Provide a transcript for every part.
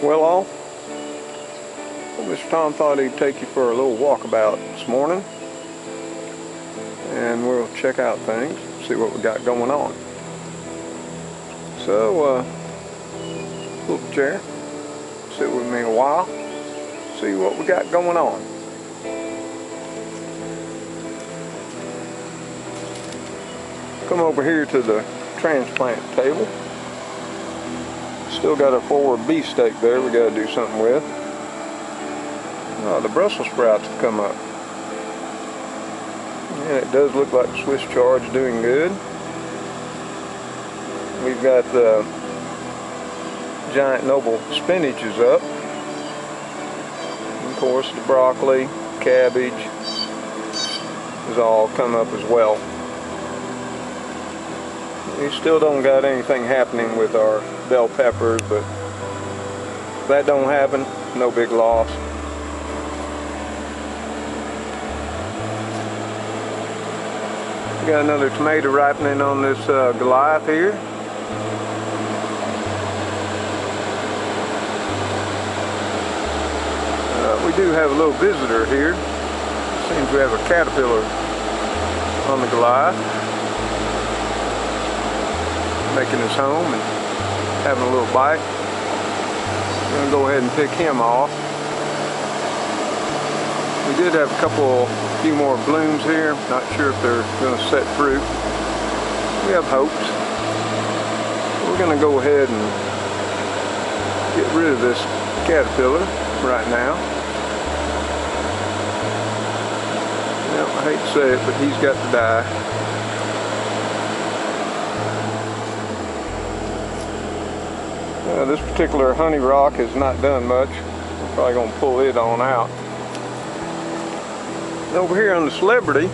Well, all, Mr. Tom thought he'd take you for a little walkabout this morning, and we'll check out things, see what we got going on. So, pull up a chair, sit with me a while, see what we got going on. Come over here to the transplant table. Still got a forward beefsteak there we got to do something with. Oh, the Brussels sprouts have come up. And it does look like Swiss chard's doing good. We've got the giant noble spinach is up. And of course the broccoli, cabbage has all come up as well. We still don't got anything happening with our bell peppers, but if that don't happen, no big loss. We got another tomato ripening on this Goliath here. We do have a little visitor here. Seems we have a caterpillar on the Goliath, making his home and having a little bite. I'm going to go ahead and pick him off. We did have a few more blooms here. Not sure if they're going to set fruit. We have hopes. We're going to go ahead and get rid of this caterpillar right now. Well, I hate to say it, but he's got to die. This particular honey rock has not done much. I'm probably going to pull it on out. Over here on the celebrity,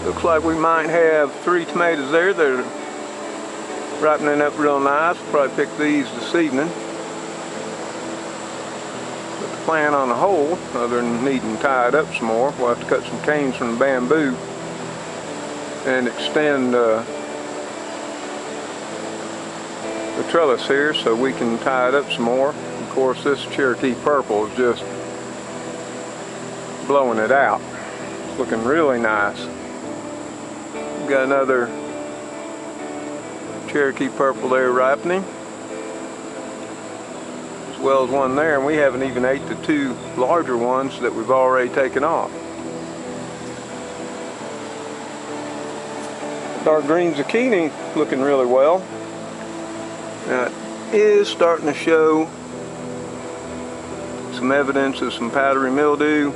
looks like we might have 3 tomatoes there that are ripening up real nice. We'll probably pick these this evening. But the plant on the whole, other than needing tied up some more, we'll have to cut some canes from the bamboo and extend the trellis here so we can tie it up some more. Of course, this Cherokee purple is just blowing it out. It's looking really nice. We've got another Cherokee purple there ripening, as well as one there, and we haven't even ate the 2 larger ones that we've already taken off. Dark green zucchini looking really well. Now, it is starting to show some evidence of some powdery mildew,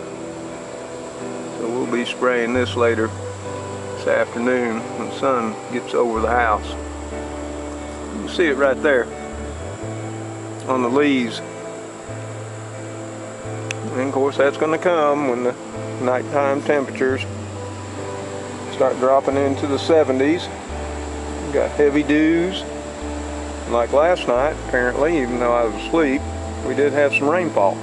so we'll be spraying this later this afternoon when the sun gets over the house. You can see it right there on the leaves, and of course that's going to come when the nighttime temperatures start dropping into the 70s. We've got heavy dews. Like last night, apparently, even though I was asleep, we did have some rainfall.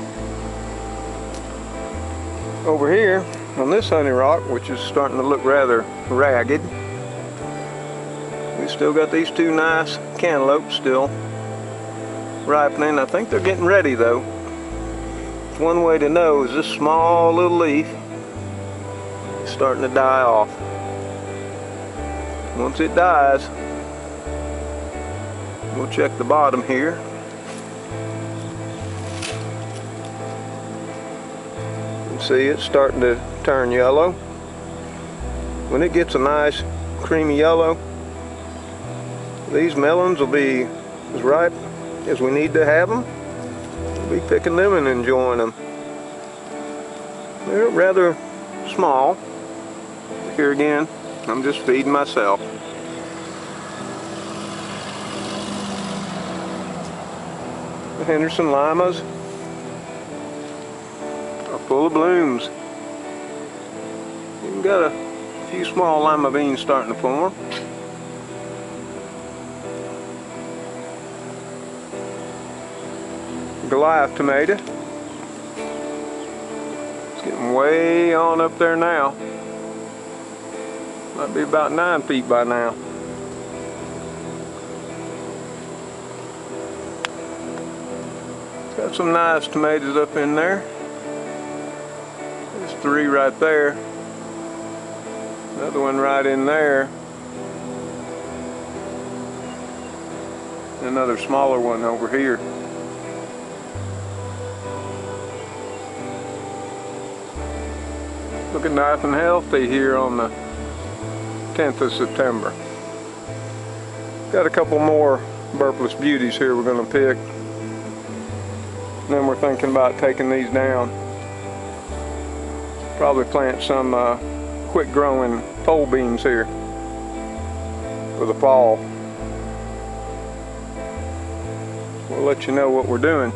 Over here, on this honey rock, which is starting to look rather ragged, we still got these 2 nice cantaloupes still ripening. I think they're getting ready though. One way to know is this small little leaf is starting to die off. Once it dies, we'll check the bottom here. You can see it's starting to turn yellow. When it gets a nice creamy yellow, these melons will be as ripe as we need to have them. We'll be picking them and enjoying them. They're rather small. Here again, I'm just feeding myself. The Henderson limas are full of blooms. Even got a few small lima beans starting to form. Goliath tomato. It's getting way on up there now. Might be about 9 feet by now. Got some nice tomatoes up in there. There's 3 right there. Another one right in there. Another smaller one over here. Looking nice and healthy here on the 10th of September. Got a couple more burpless beauties here we're going to pick. And then we're thinking about taking these down. Probably plant some quick growing pole beans here for the fall. We'll let you know what we're doing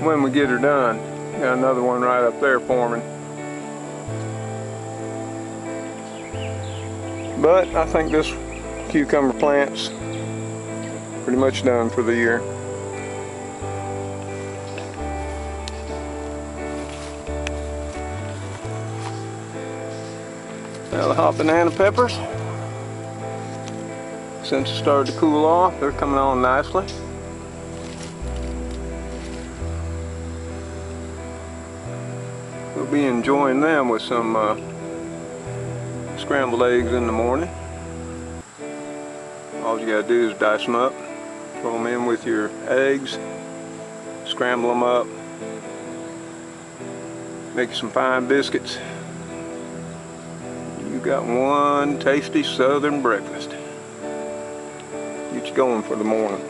when we get her done. Got another one right up there forming. But I think this cucumber plant's pretty much done for the year. Now the hot banana peppers, since it started to cool off, they're coming on nicely. We'll be enjoying them with some scrambled eggs in the morning. All you gotta do is dice them up, throw them in with your eggs, scramble them up, make you some fine biscuits. You got one tasty southern breakfast. Get you going for the morning.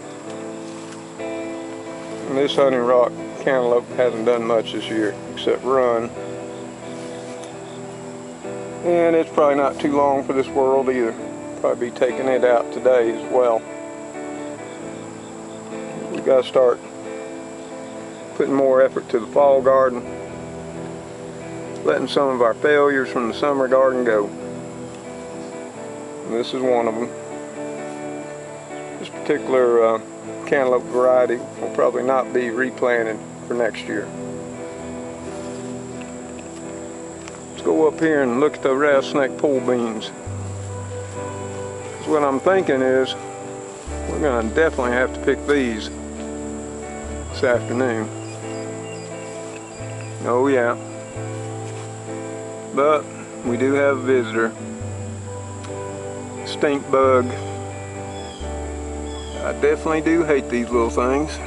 And this honey rock cantaloupe hasn't done much this year except run. And it's probably not too long for this world either. Probably be taking it out today as well. We got to start putting more effort to the fall garden, letting some of our failures from the summer garden go. And this is one of them. This particular cantaloupe variety will probably not be replanted for next year. Let's go up here and look at the rattlesnake pole beans. What I'm thinking is we're going to definitely have to pick these this afternoon. Oh yeah. But we do have a visitor. Stink bug. I definitely do hate these little things.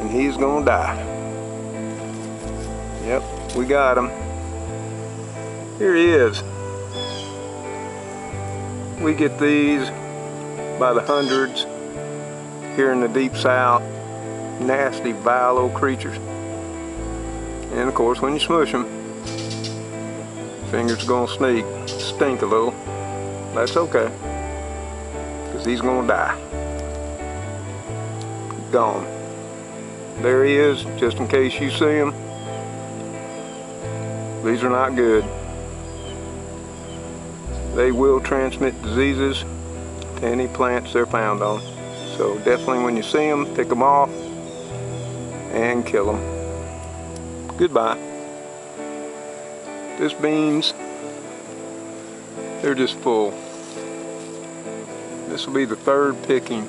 And he's gonna die. Yep, we got him. Here he is. We get these by the hundreds here in the Deep South. Nasty, vile old creatures. And of course, when you smush them, fingers are gonna stink a little. That's okay, because he's gonna die. Gone. There he is, just in case you see him. These are not good. They will transmit diseases to any plants they're found on. So definitely when you see them, pick them off and kill them. Goodbye. This beans, they're just full. This will be the 3rd picking.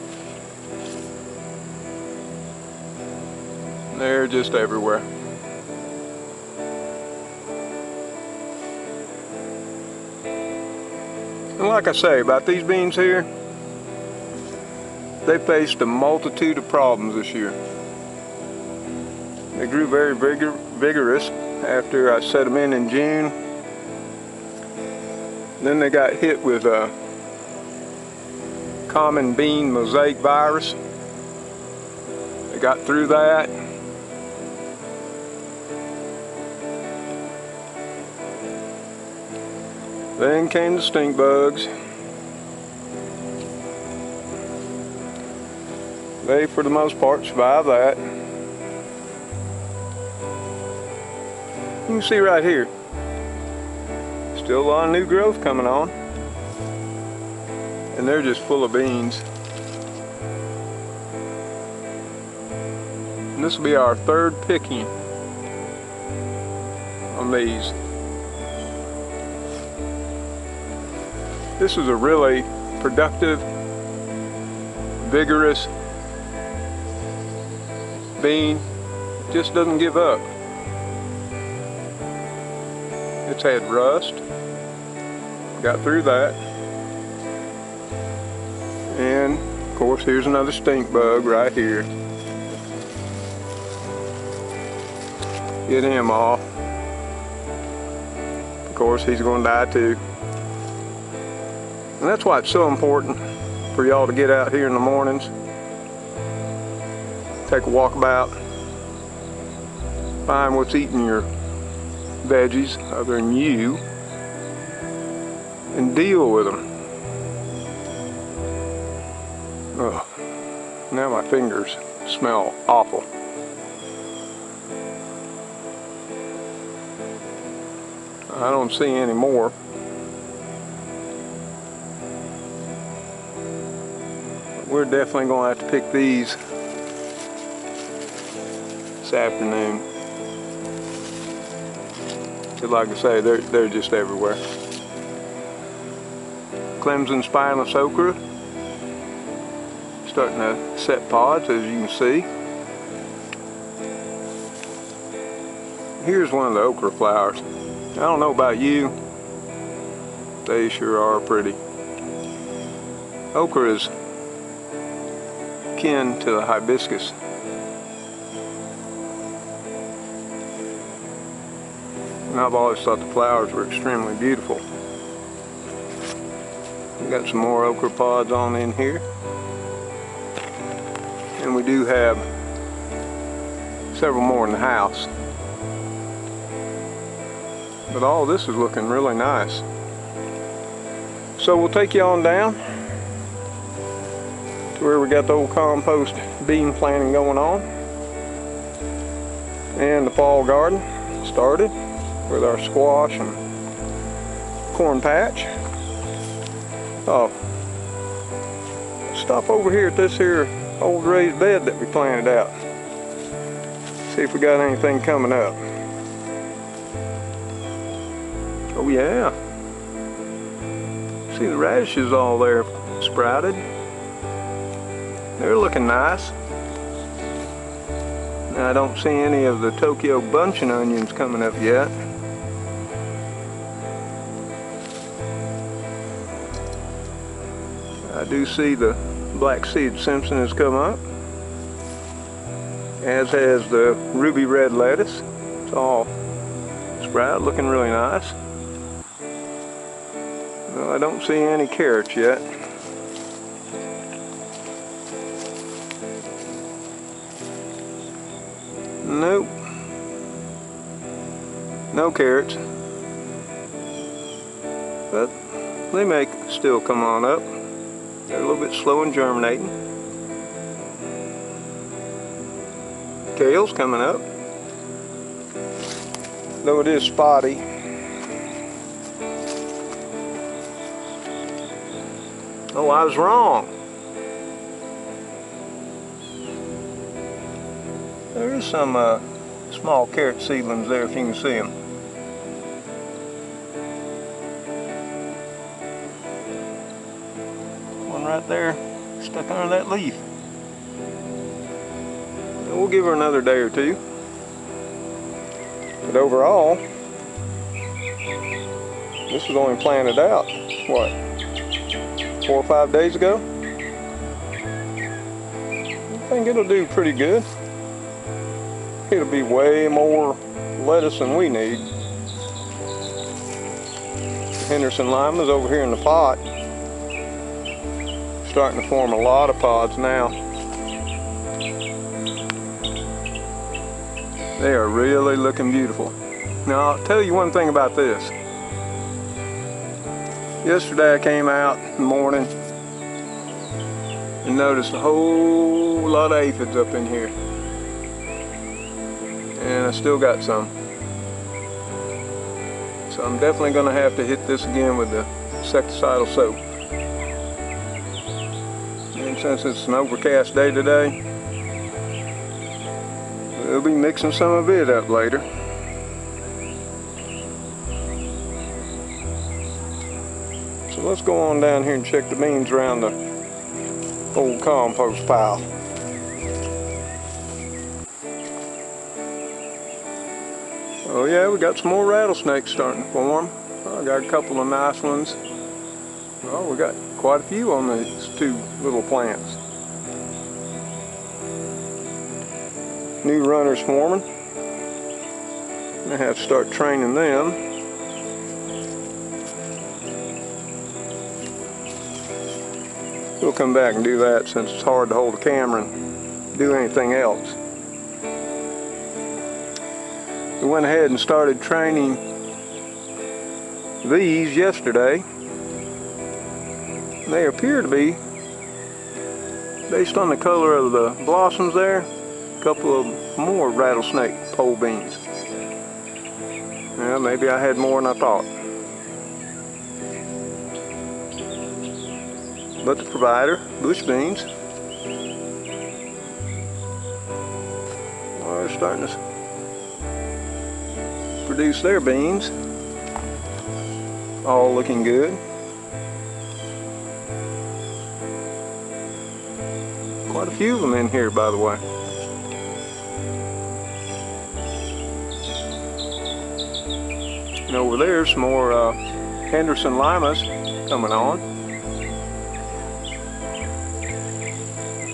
They're just everywhere. And like I say about these beans here, they faced a multitude of problems this year. They grew very vigorous after I set them in June. Then they got hit with a common bean mosaic virus. They got through that. Then came the stink bugs. They, for the most part, survived that. You can see right here, still a lot of new growth coming on. And they're just full of beans. And this will be our 3rd picking on these. This is a really productive, vigorous bean just doesn't give up. It's had rust, got through that, and of course here's another stink bug right here. Get him off. Of course he's going to die too. And that's why it's so important for y'all to get out here in the mornings, take a walkabout, find what's eating your veggies other than you, and deal with them. Oh, now my fingers smell awful. I don't see any more. We're definitely going to have to pick these this afternoon. Because like I say, they're just everywhere. Clemson Spineless okra starting to set pods, as you can see. Here's one of the okra flowers. I don't know about you, they sure are pretty. Okra is kin to the hibiscus. And I've always thought the flowers were extremely beautiful. We got some more okra pods on in here. And we do have several more in the house. But all this is looking really nice. So we'll take you on down to where we got the old compost bean planting going on. And the fall garden started with our squash and corn patch. Oh, stop over here at this here old raised bed that we planted out. See if we got anything coming up. Oh yeah. See the radishes all there sprouted. They're looking nice. Now I don't see any of the Tokyo buncheon onions coming up yet. I do see the black seed Simpson has come up, as has the ruby red lettuce. It's all sprouted, looking really nice. Well, I don't see any carrots yet. Nope. No carrots. But they may still come on up. They're a little bit slow in germinating. Kale's coming up, though it is spotty. Oh, I was wrong. There is some small carrot seedlings there if you can see them. One right there stuck under that leaf. And we'll give her another day or two. But overall, this was only planted out, what, 4 or 5 days ago? I think it'll do pretty good. It'll be way more lettuce than we need. Henderson limas over here in the pot. Starting to form a lot of pods now. They are really looking beautiful. Now I'll tell you one thing about this. Yesterday I came out in the morning and noticed a whole lot of aphids up in here. And I still got some. So I'm definitely going to have to hit this again with the insecticidal soap. And since it's an overcast day today, we'll be mixing some of it up later. So let's go on down here and check the beans around the old compost pile. Oh yeah, we got some more rattlesnakes starting to form. I got a couple of nice ones. Oh, we got quite a few on these two little plants. New runners forming. I have to start training them. We'll come back and do that since it's hard to hold a camera and do anything else. We went ahead and started training these yesterday. They appear to be, based on the color of the blossoms there, a couple of more rattlesnake pole beans. Yeah, maybe I had more than I thought. But the provider, bush beans, well, they're starting to produce their beans. All looking good. Quite a few of them in here, by the way. And over there's some more Henderson limas coming on.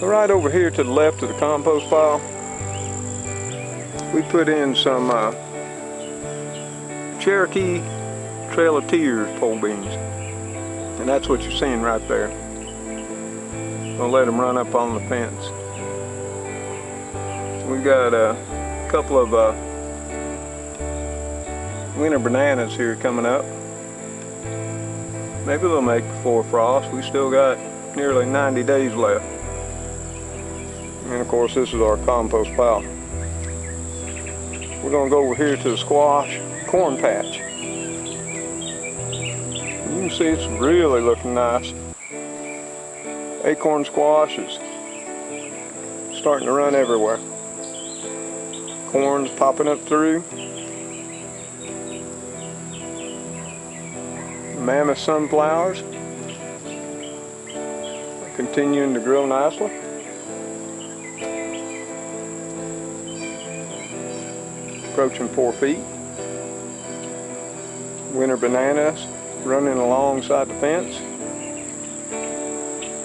Right over here to the left of the compost pile, we put in some Cherokee Trail of Tears pole beans, and that's what you're seeing right there. I'll let them run up on the fence. We've got a couple of winter bananas here coming up. Maybe they'll make before frost. We still got nearly 90 days left. And of course, this is our compost pile. We're going to go over here to the squash corn patch. You can see it's really looking nice. Acorn squash is starting to run everywhere. Corn's popping up through. Mammoth sunflowers are continuing to grow nicely. Approaching 4 feet. Winter bananas running alongside the fence.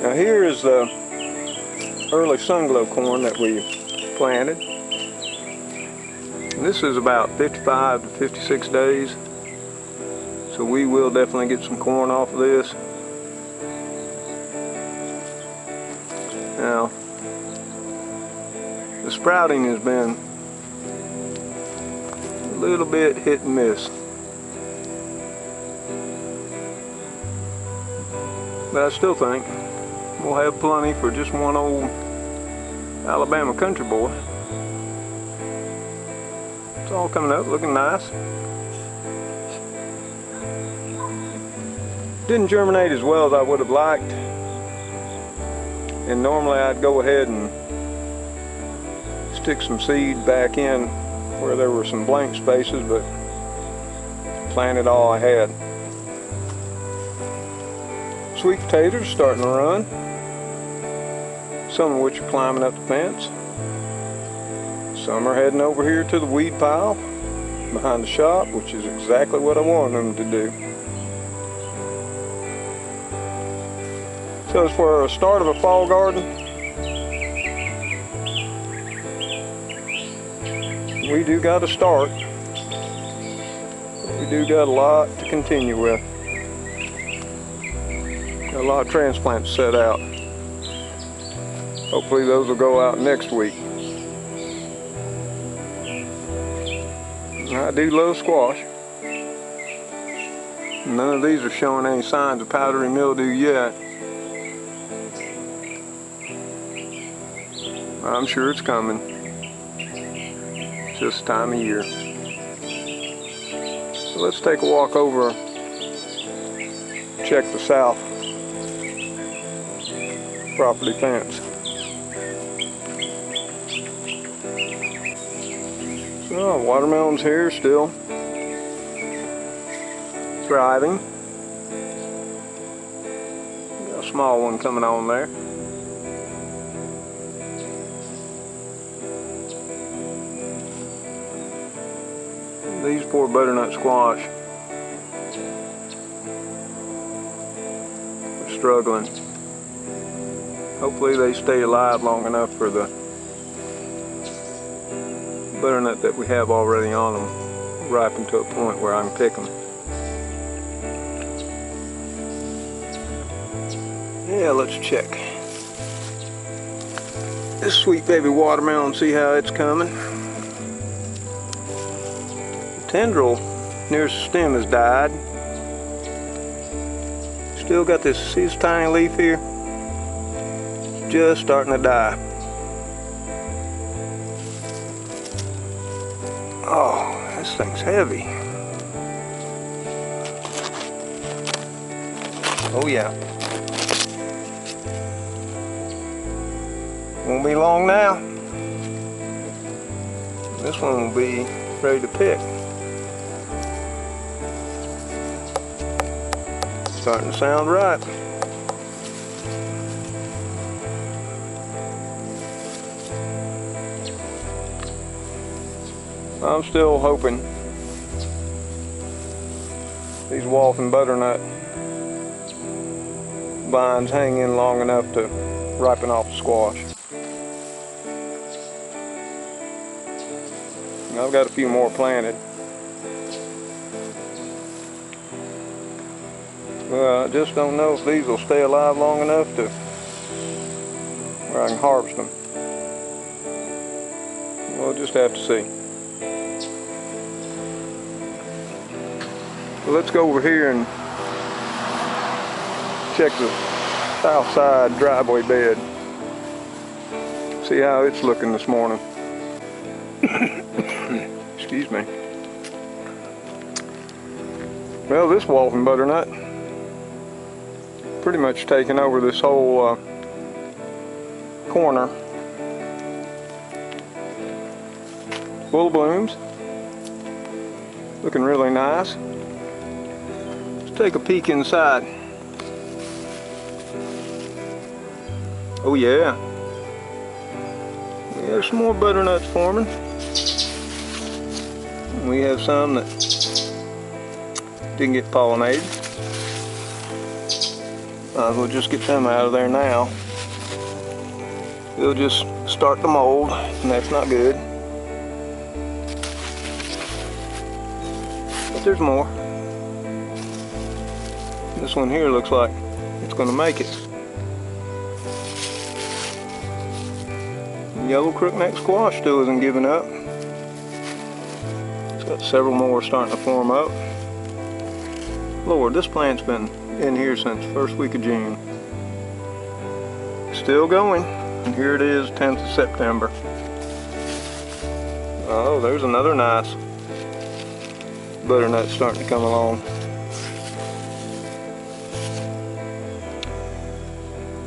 Now here is the early sunglow corn that we planted. And this is about 55 to 56 days. So we will definitely get some corn off of this. Now, the sprouting has been a little bit hit and miss. But I still think we'll have plenty for just one old Alabama country boy. It's all coming up, looking nice. Didn't germinate as well as I would have liked. And normally I'd go ahead and stick some seed back in where there were some blank spaces, but planted all I had. Sweet potatoes starting to run, some of which are climbing up the fence. Some are heading over here to the weed pile behind the shop, which is exactly what I wanted them to do. So as for a start of a fall garden, we do got to start. We do got a lot to continue with. Got a lot of transplants set out. Hopefully those will go out next week. I do love squash. None of these are showing any signs of powdery mildew yet. I'm sure it's coming. It's just time of year. So let's take a walk over, check the south property fence. So watermelons here still thriving. Got a small one coming on there. poor butternut-squash are struggling. Hopefully they stay alive long enough for the butternut that we have already on them ripen to a point where I can pick them. Yeah, let's check this sweet baby watermelon, see how it's coming. The tendril nearest the stem has died. Still got this, see this tiny leaf here? Just starting to die. Oh, this thing's heavy. Oh yeah. Won't be long now. This one will be ready to pick. Starting to sound right. I'm still hoping these Wolf and butternut vines hang in long enough to ripen off the squash. I've got a few more planted. Well, I just don't know if these will stay alive long enough to where I can harvest them. We'll just have to see. So let's go over here and check the south side driveway bed. See how it's looking this morning. Excuse me. Well, this Wolf and butternut pretty much taken over this whole corner. Full of blooms. Looking really nice. Let's take a peek inside. Oh yeah. There's some more butternuts forming. We have some that didn't get pollinated. We'll just get them out of there now. It'll just start the mold, and that's not good. But there's more. This one here looks like it's going to make it. Yellow crookneck squash still isn't giving up. It's got several more starting to form up. Lord, this plant's been in here since the first week of June. Still going, and here it is, 10th of September. Oh, there's another nice butternut starting to come along.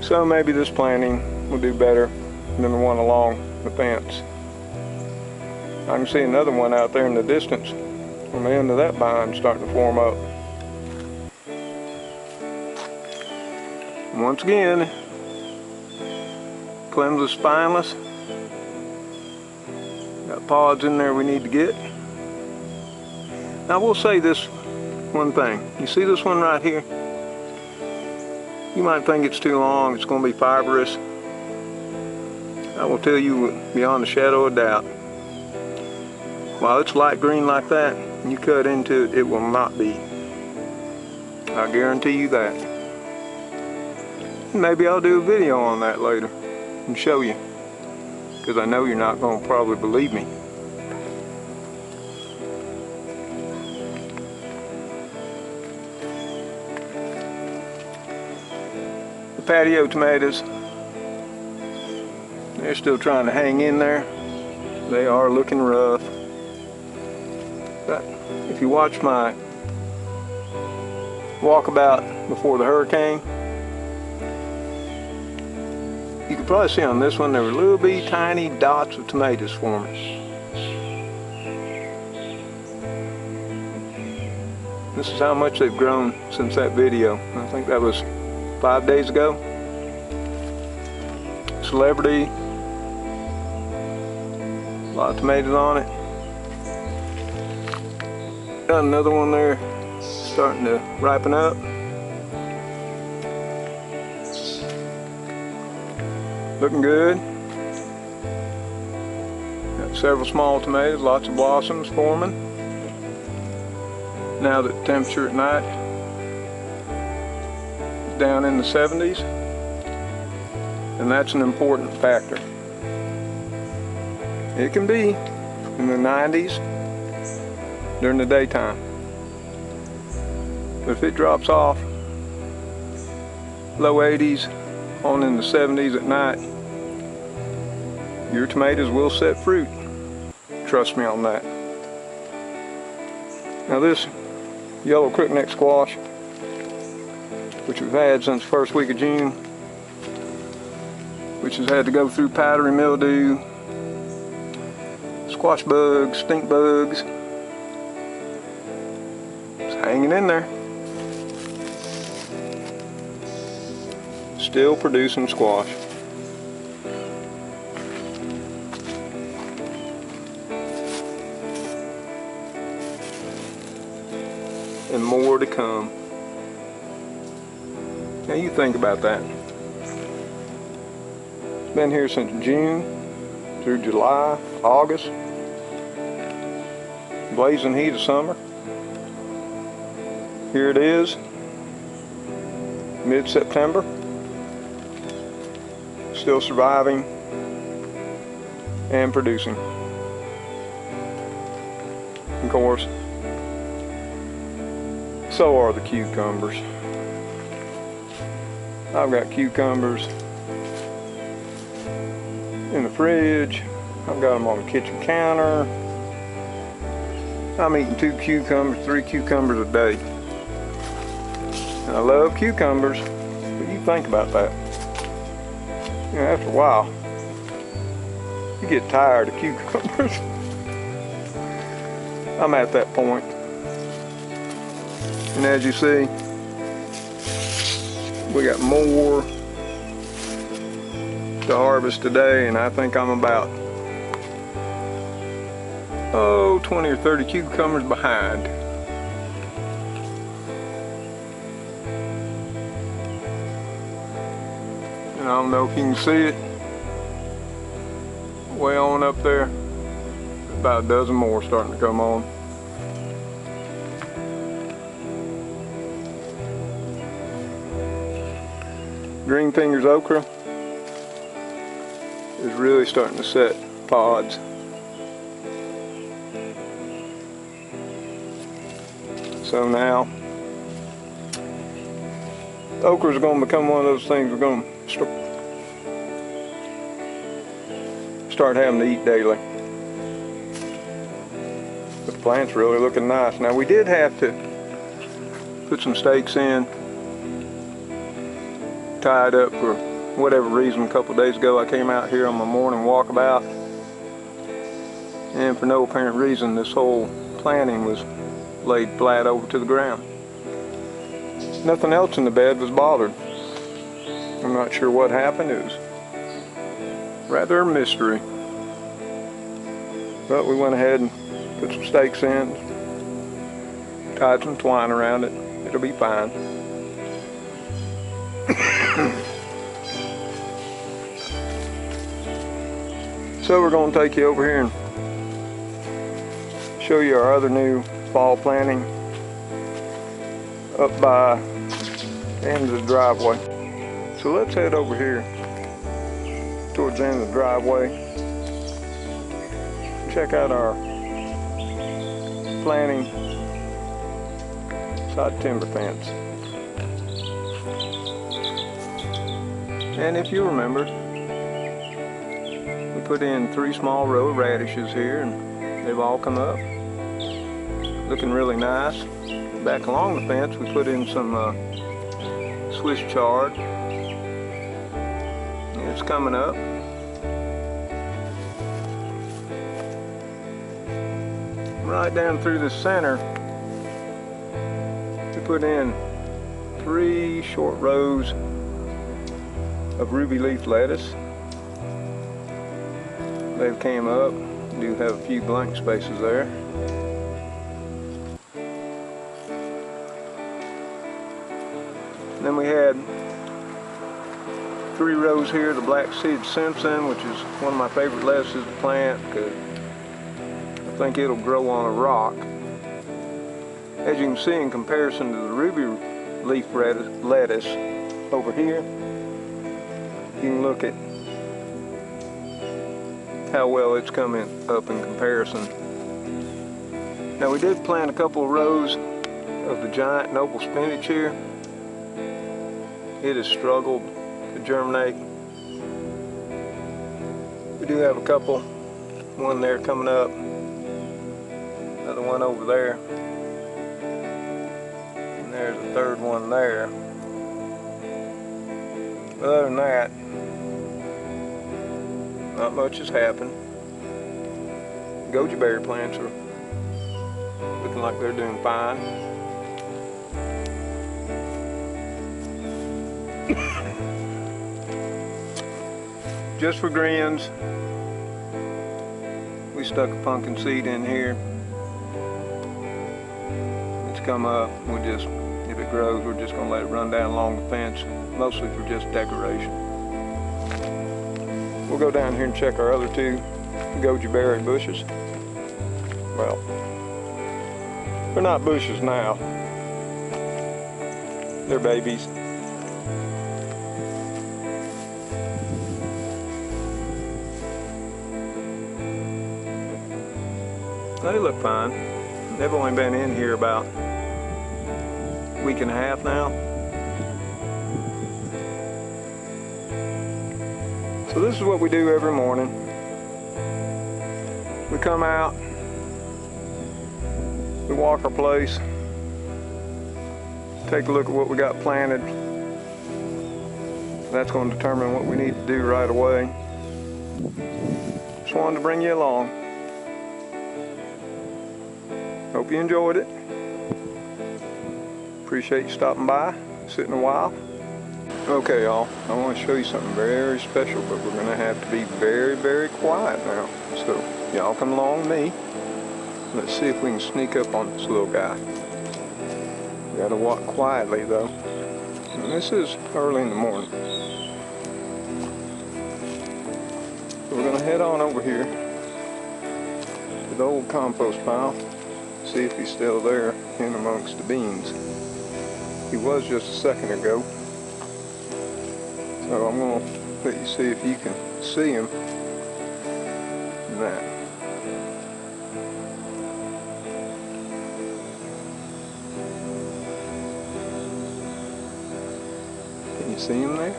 So maybe this planting will do better than the one along the fence. I can see another one out there in the distance on the end of that vine starting to form up. Once again, Clemson Spineless. Got pods in there we need to get. Now I will say this one thing. You see this one right here? You might think it's too long, it's going to be fibrous. I will tell you beyond a shadow of doubt, while it's light green like that, you cut into it, it will not be. I guarantee you that. Maybe I'll do a video on that later and show you, because I know you're not going to probably believe me. The patio tomatoes, they're still trying to hang in there. They are looking rough. But if you watch my walkabout before the hurricane, you can probably see on this one there were little bitty tiny dots of tomatoes forming. This is how much they've grown since that video. I think that was 5 days ago. Celebrity, a lot of tomatoes on it. Got another one there starting to ripen up. Looking good. Got several small tomatoes, lots of blossoms forming. Now that the temperature at night is down in the 70s, and that's an important factor. It can be in the 90s during the daytime, but if it drops off low 80s on in the 70s at night, your tomatoes will set fruit. Trust me on that. Now this yellow crookneck squash, which we've had since the first week of June, which has had to go through powdery mildew, squash bugs, stink bugs, it's hanging in there. Still producing squash. And more to come. Now you think about that. It's been here since June through July, August. Blazing heat of summer. Here it is, mid-September. Still surviving and producing. Of course, so are the cucumbers. I've got cucumbers in the fridge. I've got them on the kitchen counter. I'm eating 2 cucumbers, 3 cucumbers a day. And I love cucumbers, but you think about that. You know, after a while, you get tired of cucumbers. I'm at that point. And as you see, we got more to harvest today, and I think I'm about 20 or 30 cucumbers behind. And I don't know if you can see it, way on up there, about a dozen more starting to come on. Green fingers okra is really starting to set pods. So now, okra is going to become one of those things we're going to start having to eat daily. But the plant's really looking nice. Now we did have to put some stakes in, tied up for whatever reason. A couple of days ago I came out here on my morning walkabout, and for no apparent reason this whole planting was laid flat over to the ground. Nothing else in the bed was bothered. I'm not sure what happened. It was rather a mystery. But we went ahead and put some stakes in, tied some twine around it. It'll be fine. So we're going to take you over here and show you our other new fall planting up by the end of the driveway. So let's head over here towards the end of the driveway. Check out our planting side timber fence. And if you remember, we put in 3 small row of radishes here, and they've all come up, looking really nice. Back along the fence we put in some Swiss chard. It's coming up. Right down through the center we put in 3 short rows of ruby leaf lettuce. They've came up. Do have a few blank spaces there. Then we had 3 rows here of the black seed Simpson, which is one of my favorite lettuces to plant because I think it'll grow on a rock. As you can see, in comparison to the ruby leaf lettuce over here, you can look at how well it's coming up in comparison. Now we did plant a couple of rows of the giant noble spinach here. It has struggled to germinate. We do have a couple, one there coming up, another one over there, and there's a third one there. Other than that, not much has happened. Goji berry plants are looking like they're doing fine. Just for grins, we stuck a pumpkin seed in here. It's come up. We'll just, if it grows, we're just going to let it run down along the fence, mostly for just decoration. We'll go down here and check our other 2 goji berry bushes. Well, they're not bushes now. They're babies. They look fine. They've only been in here about a week and a half now. So this is what we do every morning. We come out, we walk our place, take a look at what we got planted. That's going to determine what we need to do right away. Just wanted to bring you along. Hope you enjoyed it. Appreciate you stopping by, sitting a while. Okay, y'all, I want to show you something very special, but we're going to have to be very, very quiet now. So, y'all come along with me. Let's see if we can sneak up on this little guy. We got to walk quietly, though. And this is early in the morning. So we're going to head on over here to the old compost pile. See if he's still there in amongst the beans. He was just a second ago. So I'm going to let you see if you can see him in that. Can you see him there?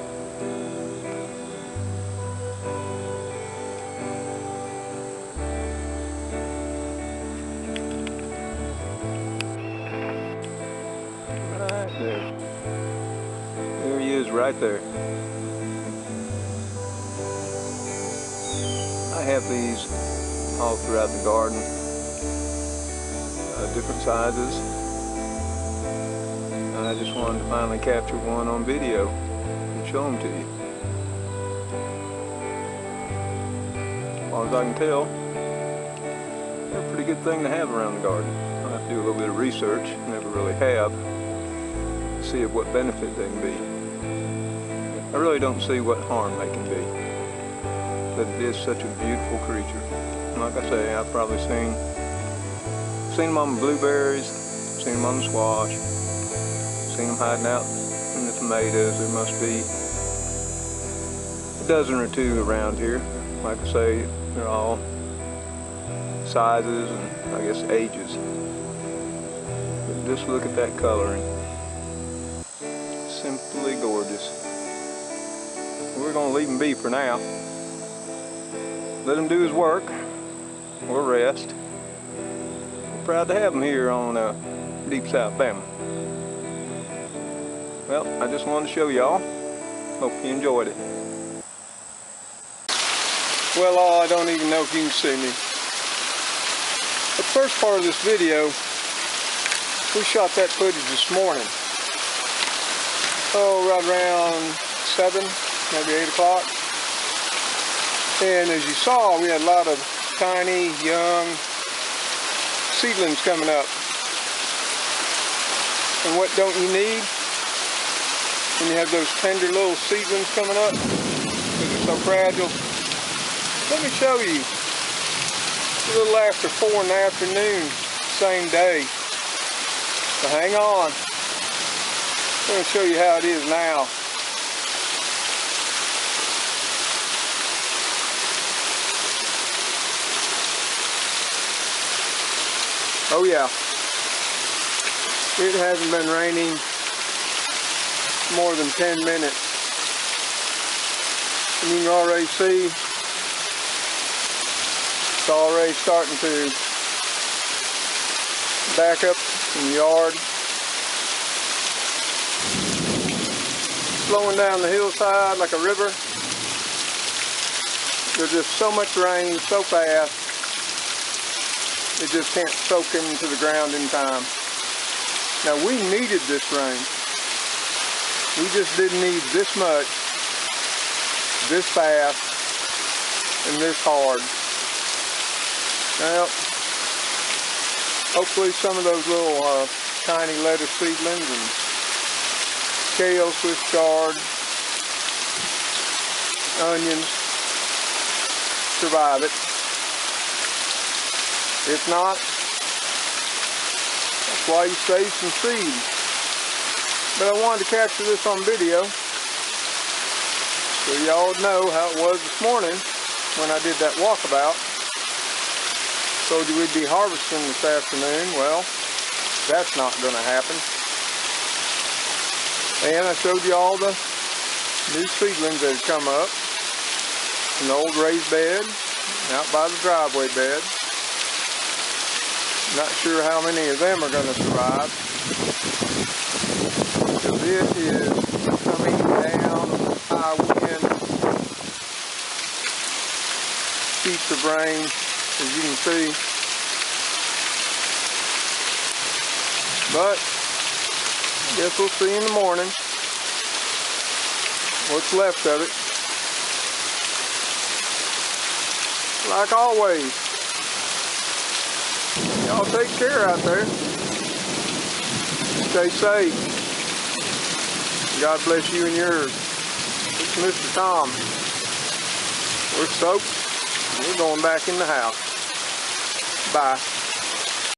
There he is right there. I have these all throughout the garden, different sizes. I just wanted to finally capture one on video and show them to you. As far as I can tell, they're a pretty good thing to have around the garden. I have to do a little bit of research, never really have, to see what benefit they can be. I really don't see what harm they can be, but it is such a beautiful creature. And like I say, I've probably seen them on the blueberries, seen them on the squash, seen them hiding out in the tomatoes. There must be a dozen or 2 around here. Like I say, they're all sizes and I guess ages. But just look at that coloring. Simply gorgeous. We're going to leave him be for now. Let him do his work. We'll rest. We're proud to have him here on Deep South Bama. Well, I just wanted to show y'all. Hope you enjoyed it. Well, I don't even know if you can see me. The first part of this video, we shot that footage this morning. Oh, right around 7, maybe 8 o'clock. And as you saw, we had a lot of tiny, young seedlings coming up. And what don't you need? when you have those tender little seedlings coming up because they're so fragile. Let me show you. It's a little after 4 in the afternoon, same day. So hang on. I'm going to show you how it is now. Oh yeah. It hasn't been raining more than 10 minutes. And you can already see it's already starting to back up in the yard. Flowing down the hillside like a river. There's just so much rain so fast, it just can't soak into the ground in time. Now we needed this rain. We just didn't need this much, this fast, and this hard. Well, hopefully some of those little tiny lettuce seedlings and kale, Swiss chard, onions survive it. If not, that's why you save some seed. But I wanted to capture this on video so y'all know how it was this morning when I did that walkabout. Told you we'd be harvesting this afternoon. Well, that's not going to happen. And I showed you all the new seedlings that had come up in the old raised bed out by the driveway bed. Not sure how many of them are going to survive, because it is coming down, high wind, sheets of rain, as you can see. But I guess we'll see in the morning what's left of it. Like always, y'all take care out there. Stay safe. God bless you and yours. It's Mr. Tom. We're soaked. We're going back in the house. Bye.